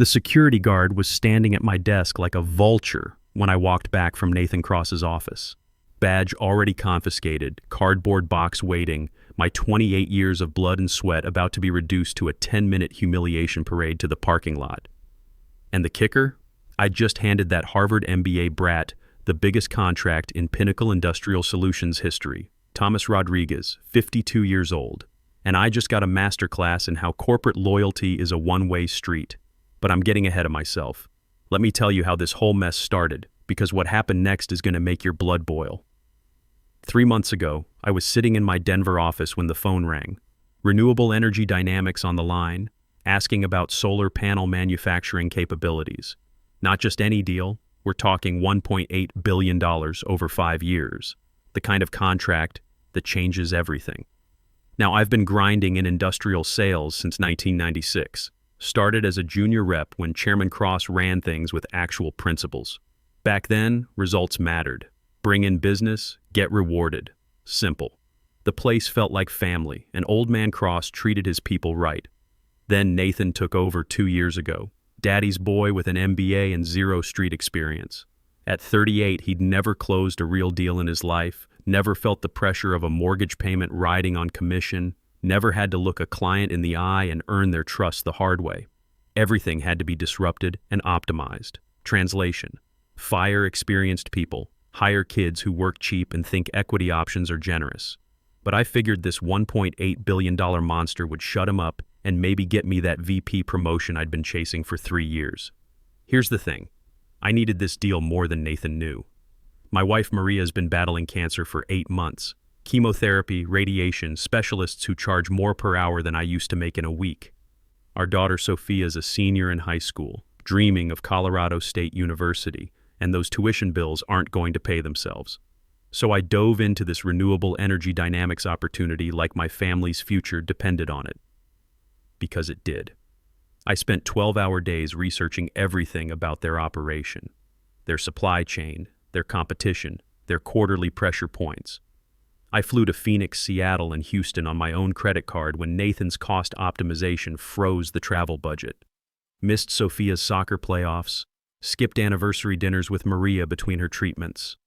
The security guard was standing at my desk like a vulture when I walked back from Nathan Cross's office. Badge already confiscated, cardboard box waiting, my 28 years of blood and sweat about to be reduced to a 10-minute humiliation parade to the parking lot. And the kicker? I just handed that Harvard MBA brat the biggest contract in Pinnacle Industrial Solutions history, Thomas Rodriguez, 52 years old. And I just got a masterclass in how corporate loyalty is a one-way street. But I'm getting ahead of myself. Let me tell you how this whole mess started, because what happened next is going to make your blood boil. 3 months ago, I was sitting in my Denver office when the phone rang. Renewable Energy Dynamics on the line, asking about solar panel manufacturing capabilities. Not just any deal, we're talking $1.8 billion over 5 years. The kind of contract that changes everything. Now, I've been grinding in industrial sales since 1996. Started as a junior rep when Chairman Cross ran things with actual principles. Back then, results mattered. Bring in business, get rewarded. Simple. The place felt like family, and Old Man Cross treated his people right. Then Nathan took over 2 years ago. Daddy's boy with an MBA and zero street experience. At 38, he'd never closed a real deal in his life, never felt the pressure of a mortgage payment riding on commission, never had to look a client in the eye and earn their trust the hard way. Everything had to be disrupted and optimized. Translation: fire experienced people, hire kids who work cheap and think equity options are generous. But I figured this $1.8 billion monster would shut him up and maybe get me that VP promotion I'd been chasing for 3 years. Here's the thing. I needed this deal more than Nathan knew. My wife Maria's been battling cancer for 8 months. Chemotherapy, radiation, specialists who charge more per hour than I used to make in a week. Our daughter Sophia's a senior in high school, dreaming of Colorado State University, and those tuition bills aren't going to pay themselves. So I dove into this renewable energy dynamics opportunity like my family's future depended on it. Because it did. I spent 12-hour days researching everything about their operation, their supply chain, their competition, their quarterly pressure points. I flew to Phoenix, Seattle, and Houston on my own credit card when Nathan's cost optimization froze the travel budget. Missed Sophia's soccer playoffs, skipped anniversary dinners with Maria between her treatments.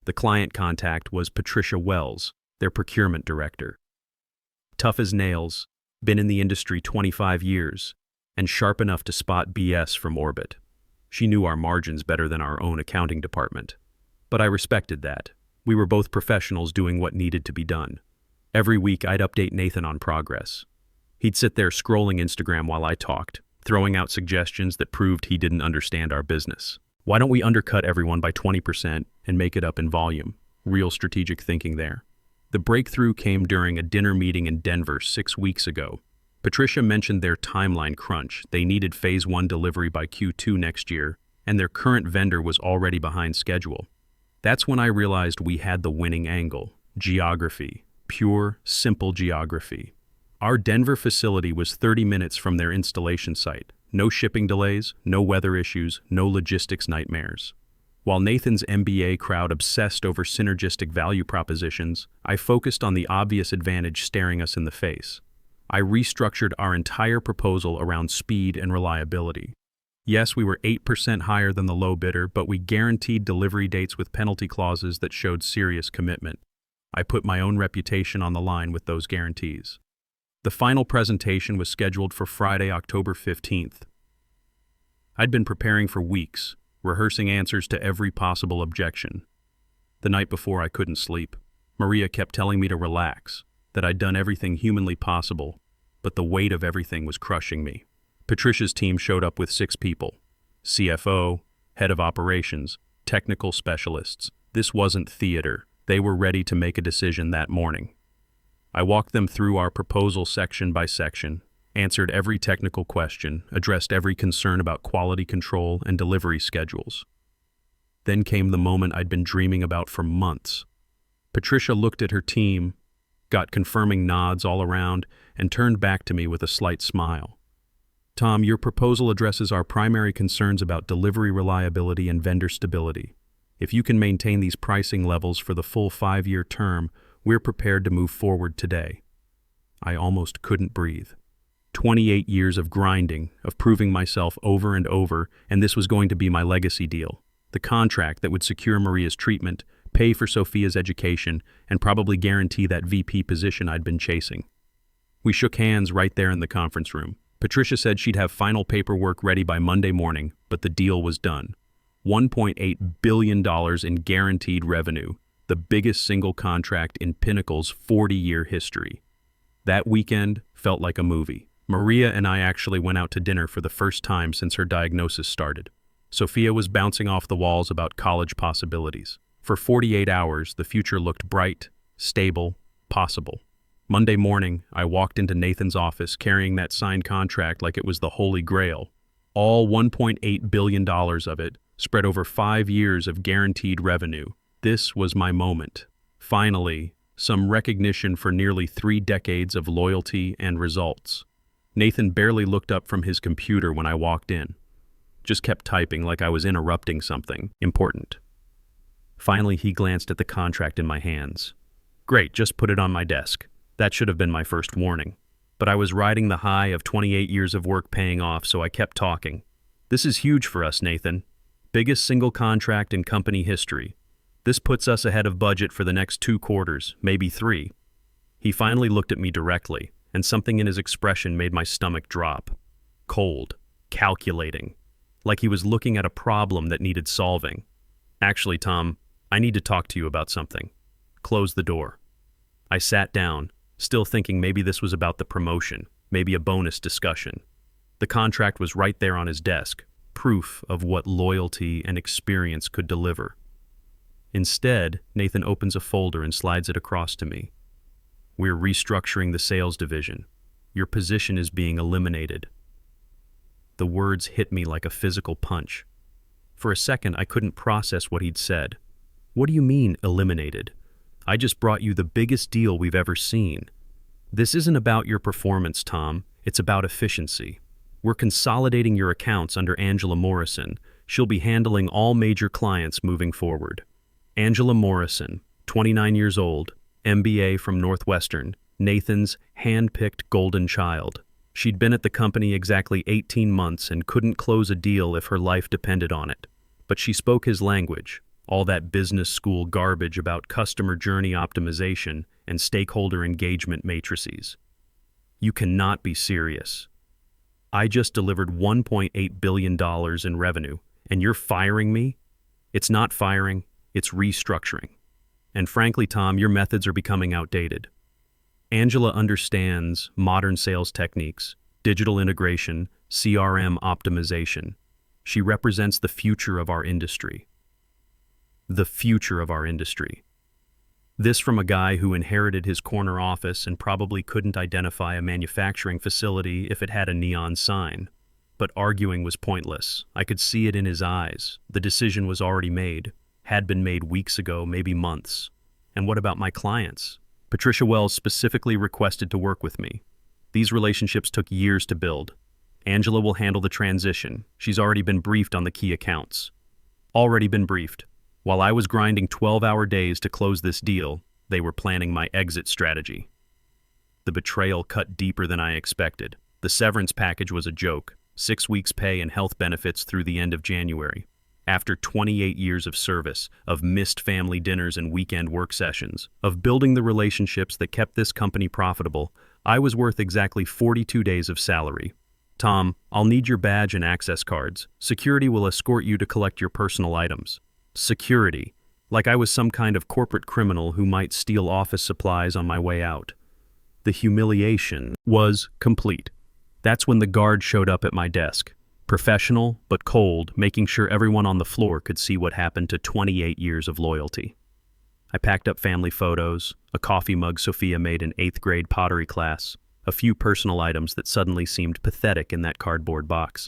The client contact was Patricia Wells, their procurement director. Tough as nails, been in the industry 25 years, and sharp enough to spot BS from orbit. She knew our margins better than our own accounting department. But I respected that. We were both professionals doing what needed to be done. Every week I'd update Nathan on progress. He'd sit there scrolling Instagram while I talked, throwing out suggestions that proved he didn't understand our business. Why don't we undercut everyone by 20% and make it up in volume? Real strategic thinking there. The breakthrough came during a dinner meeting in Denver 6 weeks ago. Patricia mentioned their timeline crunch. They needed phase 1 delivery by Q2 next year, and their current vendor was already behind schedule. That's when I realized we had the winning angle. Geography. Pure, simple geography. Our Denver facility was 30 minutes from their installation site. No shipping delays, no weather issues, no logistics nightmares. While Nathan's MBA crowd obsessed over synergistic value propositions, I focused on the obvious advantage staring us in the face. I restructured our entire proposal around speed and reliability. Yes, we were 8% higher than the low bidder, but we guaranteed delivery dates with penalty clauses that showed serious commitment. I put my own reputation on the line with those guarantees. The final presentation was scheduled for Friday, October 15th. I'd been preparing for weeks, rehearsing answers to every possible objection. The night before, I couldn't sleep. Maria kept telling me to relax, that I'd done everything humanly possible, but the weight of everything was crushing me. Patricia's team showed up with 6 people. CFO, head of operations, technical specialists. This wasn't theater. They were ready to make a decision that morning. I walked them through our proposal section by section, answered every technical question, addressed every concern about quality control and delivery schedules. Then came the moment I'd been dreaming about for months. Patricia looked at her team, got confirming nods all around, and turned back to me with a slight smile. Tom, your proposal addresses our primary concerns about delivery reliability and vendor stability. If you can maintain these pricing levels for the full 5-year term, we're prepared to move forward today. I almost couldn't breathe. 28 years of grinding, of proving myself over and over, and this was going to be my legacy deal. The contract that would secure Maria's treatment, pay for Sophia's education, and probably guarantee that VP position I'd been chasing. We shook hands right there in the conference room. Patricia said she'd have final paperwork ready by Monday morning, but the deal was done. $1.8 billion in guaranteed revenue, the biggest single contract in Pinnacle's 40-year history. That weekend felt like a movie. Maria and I actually went out to dinner for the first time since her diagnosis started. Sophia was bouncing off the walls about college possibilities. For 48 hours, the future looked bright, stable, possible. Monday morning, I walked into Nathan's office carrying that signed contract like it was the Holy Grail. All $1.8 billion of it, spread over 5 years of guaranteed revenue. This was my moment. Finally, some recognition for nearly 3 decades of loyalty and results. Nathan barely looked up from his computer when I walked in. Just kept typing like I was interrupting something important. Finally, he glanced at the contract in my hands. Great, just put it on my desk. That should have been my first warning. But I was riding the high of 28 years of work paying off, so I kept talking. This is huge for us, Nathan. Biggest single contract in company history. This puts us ahead of budget for the next 2 quarters, maybe 3. He finally looked at me directly, and something in his expression made my stomach drop. Cold, calculating, like he was looking at a problem that needed solving. Actually, Tom, I need to talk to you about something. Close the door. I sat down, still thinking maybe this was about the promotion, maybe a bonus discussion. The contract was right there on his desk, proof of what loyalty and experience could deliver. Instead, Nathan opens a folder and slides it across to me. We're restructuring the sales division. Your position is being eliminated. The words hit me like a physical punch. For a second, I couldn't process what he'd said. What do you mean, eliminated? I just brought you the biggest deal we've ever seen. This isn't about your performance, Tom. It's about efficiency. We're consolidating your accounts under Angela Morrison. She'll be handling all major clients moving forward. Angela Morrison, 29 years old, MBA from Northwestern, Nathan's hand-picked golden child. She'd been at the company exactly 18 months and couldn't close a deal if her life depended on it. But she spoke his language, all that business school garbage about customer journey optimization and stakeholder engagement matrices. You cannot be serious. I just delivered $1.8 billion in revenue, and you're firing me? It's not firing, it's restructuring. And frankly, Tom, your methods are becoming outdated. Angela understands modern sales techniques, digital integration, CRM optimization. She represents the future of our industry. The future of our industry. This from a guy who inherited his corner office and probably couldn't identify a manufacturing facility if it had a neon sign. But arguing was pointless. I could see it in his eyes. The decision was already made. Had been made weeks ago, maybe months. And what about my clients? Patricia Wells specifically requested to work with me. These relationships took years to build. Angela will handle the transition. She's already been briefed on the key accounts. Already been briefed. While I was grinding 12-hour days to close this deal, they were planning my exit strategy. The betrayal cut deeper than I expected. The severance package was a joke. 6 weeks' pay and health benefits through the end of January. After 28 years of service, of missed family dinners and weekend work sessions, of building the relationships that kept this company profitable, I was worth exactly 42 days of salary. Tom, I'll need your badge and access cards. Security will escort you to collect your personal items. Security. Like I was some kind of corporate criminal who might steal office supplies on my way out. The humiliation was complete. That's when the guard showed up at my desk. Professional, but cold, making sure everyone on the floor could see what happened to 28 years of loyalty. I packed up family photos, a coffee mug Sophia made in 8th grade pottery class, a few personal items that suddenly seemed pathetic in that cardboard box.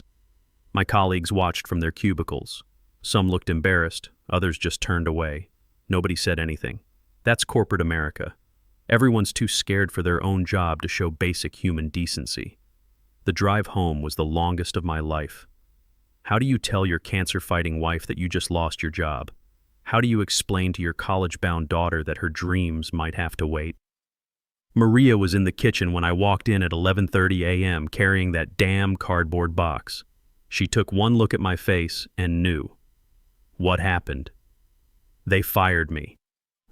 My colleagues watched from their cubicles. Some looked embarrassed, others just turned away. Nobody said anything. That's corporate America. Everyone's too scared for their own job to show basic human decency. The drive home was the longest of my life. How do you tell your cancer-fighting wife that you just lost your job? How do you explain to your college-bound daughter that her dreams might have to wait? Maria was in the kitchen when I walked in at 11:30 a.m. carrying that damn cardboard box. She took one look at my face and knew. What happened? They fired me.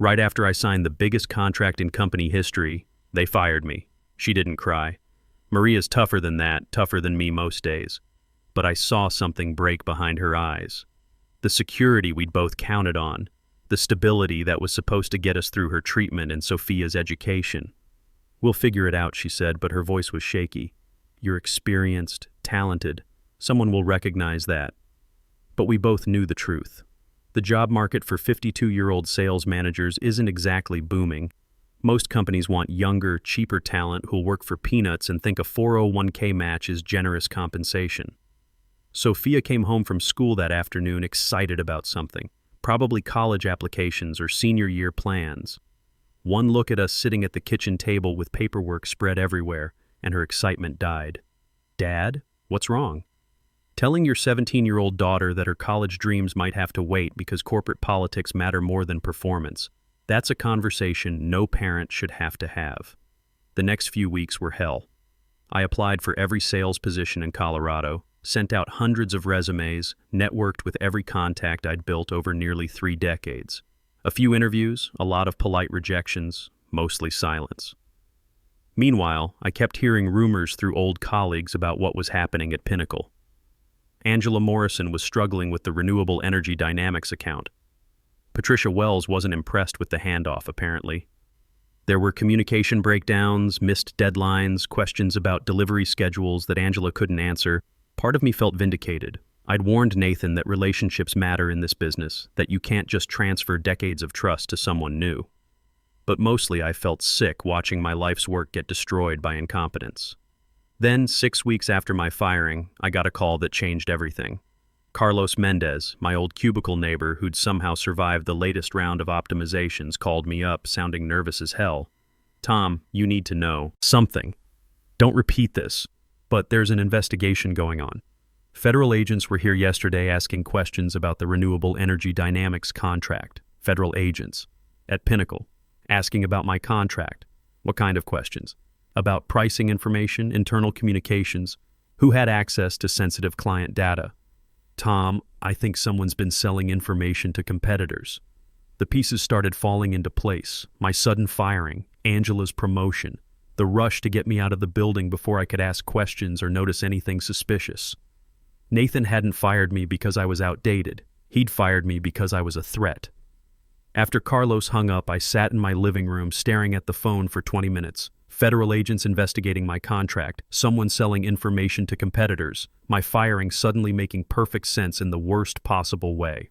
Right after I signed the biggest contract in company history, they fired me. She didn't cry. Maria's tougher than that, tougher than me most days. But I saw something break behind her eyes. The security we'd both counted on. The stability that was supposed to get us through her treatment and Sophia's education. We'll figure it out, she said, but her voice was shaky. You're experienced, talented. Someone will recognize that. But we both knew the truth. The job market for 52-year-old sales managers isn't exactly booming. Most companies want younger, cheaper talent who'll work for peanuts and think a 401k match is generous compensation. Sophia came home from school that afternoon excited about something, probably college applications or senior year plans. One look at us sitting at the kitchen table with paperwork spread everywhere, and her excitement died. Dad, what's wrong? Telling your 17-year-old daughter that her college dreams might have to wait because corporate politics matter more than performance. That's a conversation no parent should have to have. The next few weeks were hell. I applied for every sales position in Colorado, sent out hundreds of resumes, networked with every contact I'd built over nearly 3 decades. A few interviews, a lot of polite rejections, mostly silence. Meanwhile, I kept hearing rumors through old colleagues about what was happening at Pinnacle. Angela Morrison was struggling with the Renewable Energy Dynamics account. Patricia Wells wasn't impressed with the handoff, apparently. There were communication breakdowns, missed deadlines, questions about delivery schedules that Angela couldn't answer. Part of me felt vindicated. I'd warned Nathan that relationships matter in this business, that you can't just transfer decades of trust to someone new. But mostly I felt sick watching my life's work get destroyed by incompetence. Then, 6 weeks after my firing, I got a call that changed everything. Carlos Mendez, my old cubicle neighbor who'd somehow survived the latest round of optimizations, called me up, sounding nervous as hell. Tom, you need to know something. Don't repeat this, but there's an investigation going on. Federal agents were here yesterday asking questions about the Renewable Energy Dynamics contract. Federal agents. At Pinnacle. Asking about my contract. What kind of questions? About pricing information, internal communications, who had access to sensitive client data. Tom, I think someone's been selling information to competitors. The pieces started falling into place. My sudden firing, Angela's promotion, the rush to get me out of the building before I could ask questions or notice anything suspicious. Nathan hadn't fired me because I was outdated. He'd fired me because I was a threat. After Carlos hung up, I sat in my living room staring at the phone for 20 minutes. Federal agents investigating my contract, someone selling information to competitors, my firing suddenly making perfect sense in the worst possible way.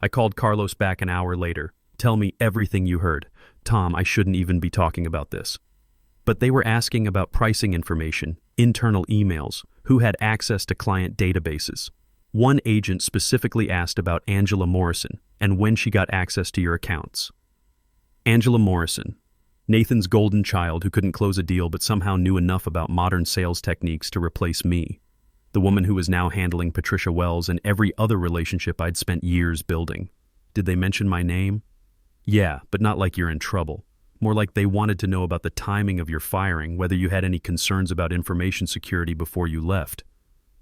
I called Carlos back an hour later. Tell me everything you heard. Tom, I shouldn't even be talking about this. But they were asking about pricing information, internal emails, who had access to client databases. One agent specifically asked about Angela Morrison and when she got access to your accounts. Angela Morrison. Nathan's golden child who couldn't close a deal but somehow knew enough about modern sales techniques to replace me. The woman who was now handling Patricia Wells and every other relationship I'd spent years building. Did they mention my name? Yeah, but not like you're in trouble. More like they wanted to know about the timing of your firing, whether you had any concerns about information security before you left.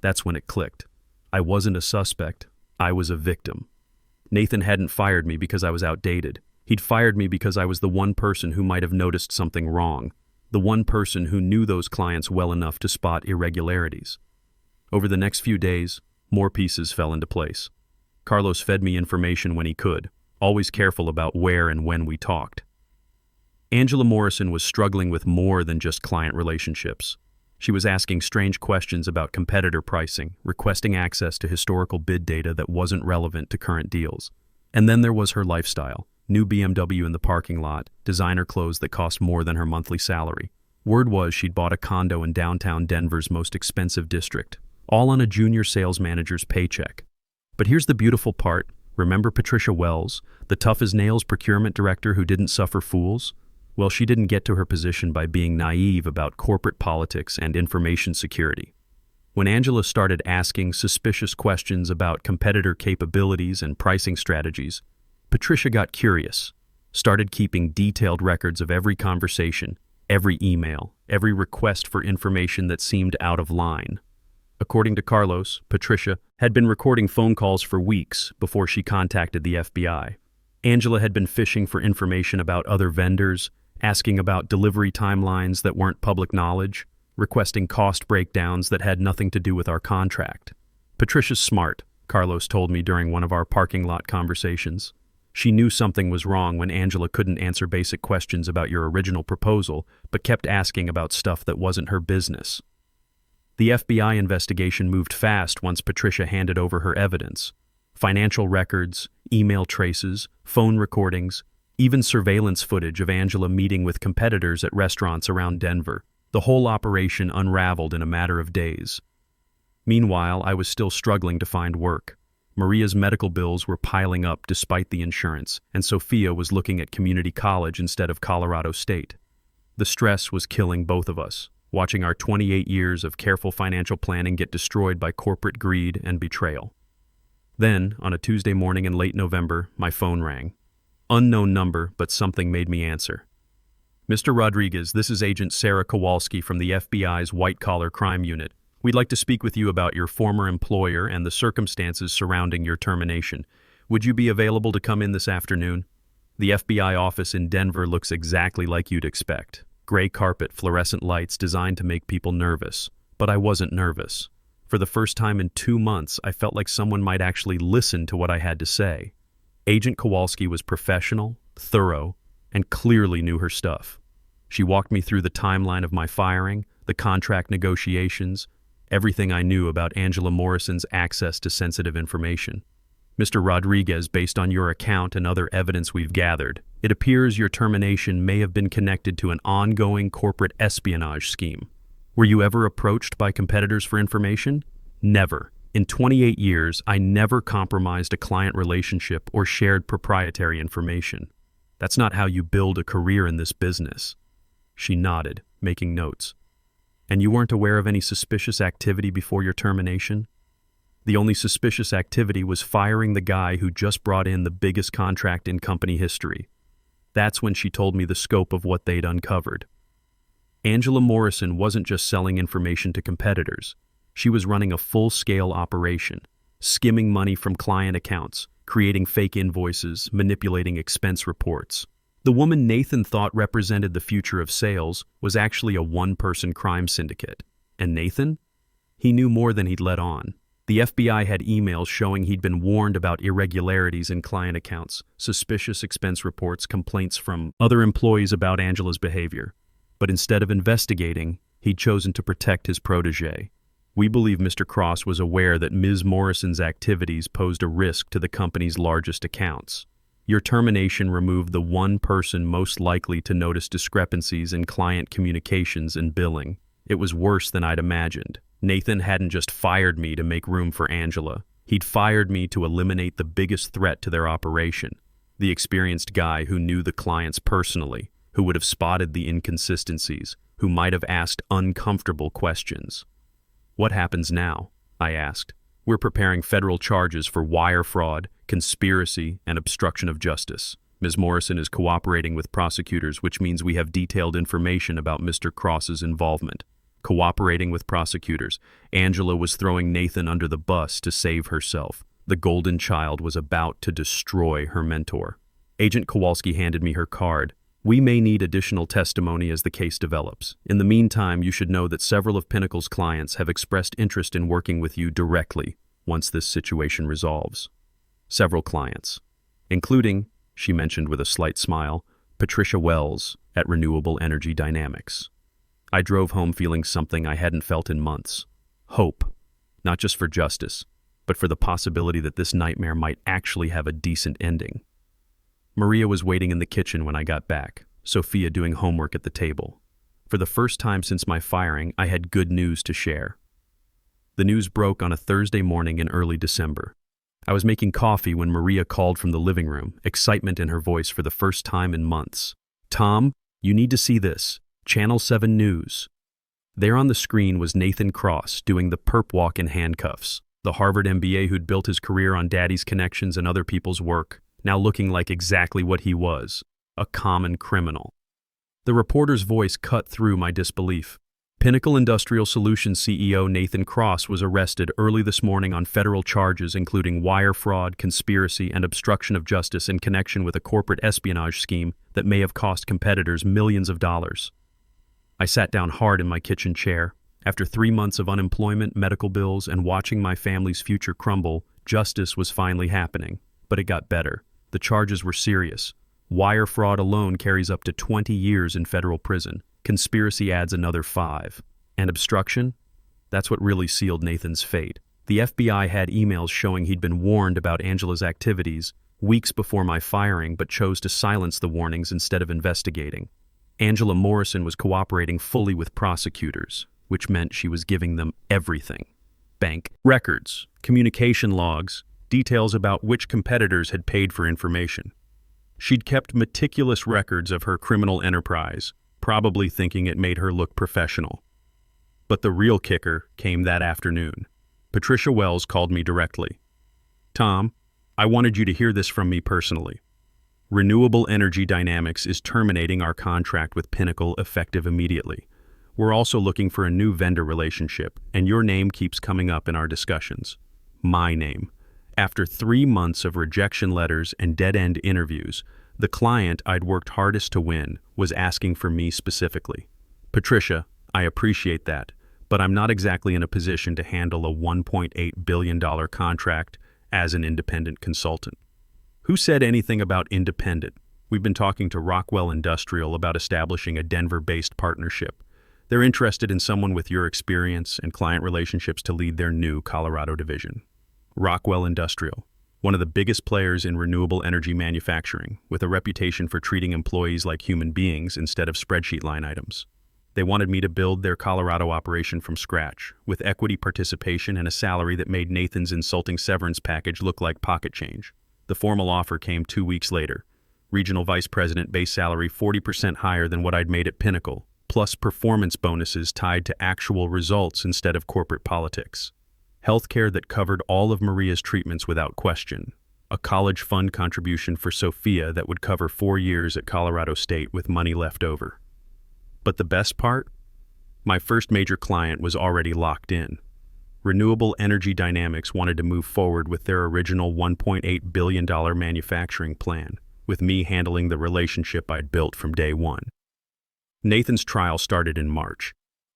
That's when it clicked. I wasn't a suspect. I was a victim. Nathan hadn't fired me because I was outdated. He'd fired me because I was the one person who might have noticed something wrong, the one person who knew those clients well enough to spot irregularities. Over the next few days, more pieces fell into place. Carlos fed me information when he could, always careful about where and when we talked. Angela Morrison was struggling with more than just client relationships. She was asking strange questions about competitor pricing, requesting access to historical bid data that wasn't relevant to current deals. And then there was her lifestyle. New BMW in the parking lot, designer clothes that cost more than her monthly salary. Word was she'd bought a condo in downtown Denver's most expensive district, all on a junior sales manager's paycheck. But here's the beautiful part. Remember Patricia Wells, the tough-as-nails procurement director who didn't suffer fools? Well, she didn't get to her position by being naive about corporate politics and information security. When Angela started asking suspicious questions about competitor capabilities and pricing strategies, Patricia got curious, started keeping detailed records of every conversation, Every email, every request for information that seemed out of line. According to Carlos, Patricia had been recording phone calls for weeks before she contacted the FBI. Angela had been fishing for information about other vendors, asking about delivery timelines that weren't public knowledge, requesting cost breakdowns that had nothing to do with our contract. Patricia's smart, Carlos told me during one of our parking lot conversations. She knew something was wrong when Angela couldn't answer basic questions about your original proposal, but kept asking about stuff that wasn't her business. The FBI investigation moved fast once Patricia handed over her evidence. Financial records, email traces, phone recordings, even surveillance footage of Angela meeting with competitors at restaurants around Denver. The whole operation unraveled in a matter of days. Meanwhile, I was still struggling to find work. Maria's medical bills were piling up despite the insurance, and Sophia was looking at community college instead of Colorado State. The stress was killing both of us, watching our 28 years of careful financial planning get destroyed by corporate greed and betrayal. Then, on a Tuesday morning in late November, my phone rang. Unknown number, but something made me answer. Mr. Rodriguez, this is Agent Sarah Kowalski from the FBI's White-Collar Crime Unit. We'd like to speak with you about your former employer and the circumstances surrounding your termination. Would you be available to come in this afternoon? The FBI office in Denver looks exactly like you'd expect. Gray carpet, fluorescent lights designed to make people nervous. But I wasn't nervous. For the first time in 2 months, I felt like someone might actually listen to what I had to say. Agent Kowalski was professional, thorough, and clearly knew her stuff. She walked me through the timeline of my firing, the contract negotiations, everything I knew about Angela Morrison's access to sensitive information. Mr. Rodriguez, based on your account and other evidence we've gathered, it appears your termination may have been connected to an ongoing corporate espionage scheme. Were you ever approached by competitors for information? Never. In 28 years, I never compromised a client relationship or shared proprietary information. That's not how you build a career in this business. She nodded, making notes. And you weren't aware of any suspicious activity before your termination? The only suspicious activity was firing the guy who just brought in the biggest contract in company history. That's when she told me the scope of what they'd uncovered. Angela Morrison wasn't just selling information to competitors. She was running a full-scale operation, skimming money from client accounts, creating fake invoices, manipulating expense reports. The woman Nathan thought represented the future of sales was actually a one-person crime syndicate. And Nathan? He knew more than he'd let on. The FBI had emails showing he'd been warned about irregularities in client accounts, suspicious expense reports, complaints from other employees about Angela's behavior. But instead of investigating, he'd chosen to protect his protégé. We believe Mr. Cross was aware that Ms. Morrison's activities posed a risk to the company's largest accounts. Your termination removed the one person most likely to notice discrepancies in client communications and billing. It was worse than I'd imagined. Nathan hadn't just fired me to make room for Angela. He'd fired me to eliminate the biggest threat to their operation, the experienced guy who knew the clients personally, who would have spotted the inconsistencies, who might have asked uncomfortable questions. What happens now? I asked. We're preparing federal charges for wire fraud, conspiracy, and obstruction of justice. Ms. Morrison is cooperating with prosecutors, which means we have detailed information about Mr. Cross's involvement. Cooperating with prosecutors, Angela was throwing Nathan under the bus to save herself. The golden child was about to destroy her mentor. Agent Kowalski handed me her card. We may need additional testimony as the case develops. In the meantime, you should know that several of Pinnacle's clients have expressed interest in working with you directly once this situation resolves. Several clients, including, she mentioned with a slight smile, Patricia Wells at Renewable Energy Dynamics. I drove home feeling something I hadn't felt in months. Hope, not just for justice, but for the possibility that this nightmare might actually have a decent ending. Maria was waiting in the kitchen when I got back, Sophia doing homework at the table. For the first time since my firing, I had good news to share. The news broke on a Thursday morning in early December. I was making coffee when Maria called from the living room, excitement in her voice for the first time in months. Tom, you need to see this. Channel 7 News. There on the screen was Nathan Cross doing the perp walk in handcuffs, the Harvard MBA who'd built his career on daddy's connections and other people's work, now looking like exactly what he was, a common criminal. The reporter's voice cut through my disbelief. Pinnacle Industrial Solutions CEO Nathan Cross was arrested early this morning on federal charges including wire fraud, conspiracy, and obstruction of justice in connection with a corporate espionage scheme that may have cost competitors millions of dollars. I sat down hard in my kitchen chair. After 3 months of unemployment, medical bills, and watching my family's future crumble, justice was finally happening. But it got better. The charges were serious. Wire fraud alone carries up to 20 years in federal prison. Conspiracy adds another 5. And obstruction? That's what really sealed Nathan's fate. The FBI had emails showing he'd been warned about Angela's activities weeks before my firing, but chose to silence the warnings instead of investigating. Angela Morrison was cooperating fully with prosecutors, which meant she was giving them everything. Bank records, communication logs, details about which competitors had paid for information. She'd kept meticulous records of her criminal enterprise, probably thinking it made her look professional. But the real kicker came that afternoon. Patricia Wells called me directly. "Tom, I wanted you to hear this from me personally. Renewable Energy Dynamics is terminating our contract with Pinnacle effective immediately. We're also looking for a new vendor relationship, and your name keeps coming up in our discussions." My name. After 3 months of rejection letters and dead-end interviews, the client I'd worked hardest to win was asking for me specifically. "Patricia, I appreciate that, but I'm not exactly in a position to handle a $1.8 billion contract as an independent consultant." Who said anything about independent? We've been talking to Rockwell Industrial about establishing a Denver-based partnership. They're interested in someone with your experience and client relationships to lead their new Colorado division. Rockwell Industrial, one of the biggest players in renewable energy manufacturing, with a reputation for treating employees like human beings instead of spreadsheet line items. They wanted me to build their Colorado operation from scratch, with equity participation and a salary that made Nathan's insulting severance package look like pocket change. The formal offer came 2 weeks later. Regional Vice President base salary 40% higher than what I'd made at Pinnacle, plus performance bonuses tied to actual results instead of corporate politics. Healthcare that covered all of Maria's treatments without question. A college fund contribution for Sophia that would cover 4 years at Colorado State with money left over. But the best part? My first major client was already locked in. Renewable Energy Dynamics wanted to move forward with their original $1.8 billion manufacturing plan, with me handling the relationship I'd built from day one. Nathan's trial started in March.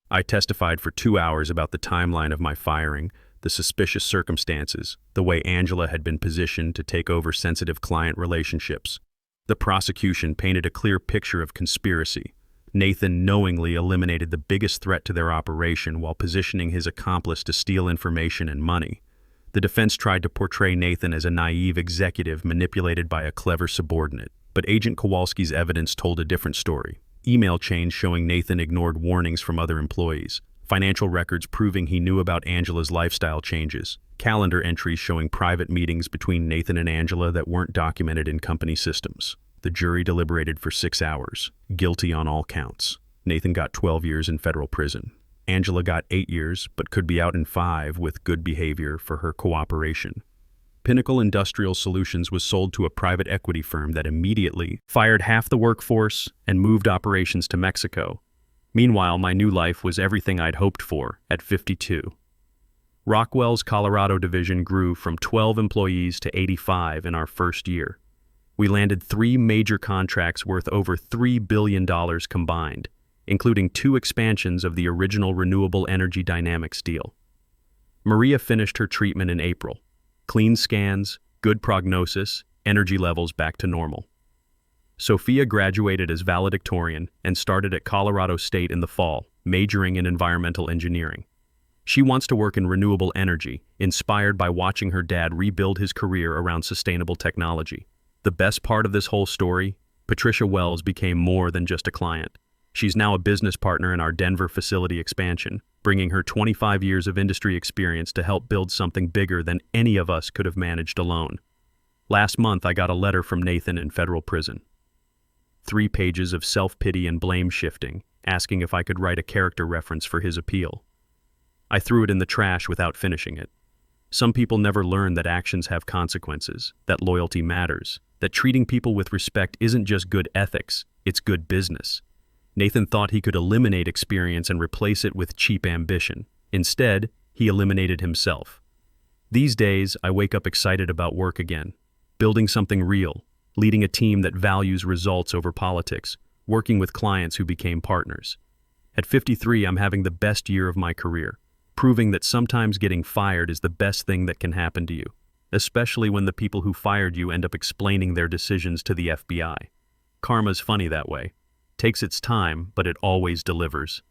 I testified for 2 hours about the timeline of my firing, the suspicious circumstances, the way Angela had been positioned to take over sensitive client relationships. The prosecution painted a clear picture of conspiracy. Nathan knowingly eliminated the biggest threat to their operation while positioning his accomplice to steal information and money. The defense tried to portray Nathan as a naive executive manipulated by a clever subordinate, but Agent Kowalski's evidence told a different story. Email chains showing Nathan ignored warnings from other employees, financial records proving he knew about Angela's lifestyle changes, calendar entries showing private meetings between Nathan and Angela that weren't documented in company systems. The jury deliberated for 6 hours, guilty on all counts. Nathan got 12 years in federal prison. Angela got 8 years, but could be out in 5 with good behavior for her cooperation. Pinnacle Industrial Solutions was sold to a private equity firm that immediately fired half the workforce and moved operations to Mexico. Meanwhile, my new life was everything I'd hoped for at 52. Rockwell's Colorado division grew from 12 employees to 85 in our first year. We landed 3 major contracts worth over $3 billion combined, including 2 expansions of the original Renewable Energy Dynamics deal. Maria finished her treatment in April. Clean scans, good prognosis, energy levels back to normal. Sophia graduated as valedictorian and started at Colorado State in the fall, majoring in environmental engineering. She wants to work in renewable energy, inspired by watching her dad rebuild his career around sustainable technology. The best part of this whole story, Patricia Wells became more than just a client. She's now a business partner in our Denver facility expansion, bringing her 25 years of industry experience to help build something bigger than any of us could have managed alone. Last month, I got a letter from Nathan in federal prison. 3 pages of self-pity and blame shifting, asking if I could write a character reference for his appeal. I threw it in the trash without finishing it. Some people never learn that actions have consequences, that loyalty matters, that treating people with respect isn't just good ethics, it's good business. Nathan thought he could eliminate experience and replace it with cheap ambition. Instead, he eliminated himself. These days, I wake up excited about work again, building something real, leading a team that values results over politics, working with clients who became partners. At 53, I'm having the best year of my career, proving that sometimes getting fired is the best thing that can happen to you, especially when the people who fired you end up explaining their decisions to the FBI. Karma's funny that way. Takes its time, but it always delivers.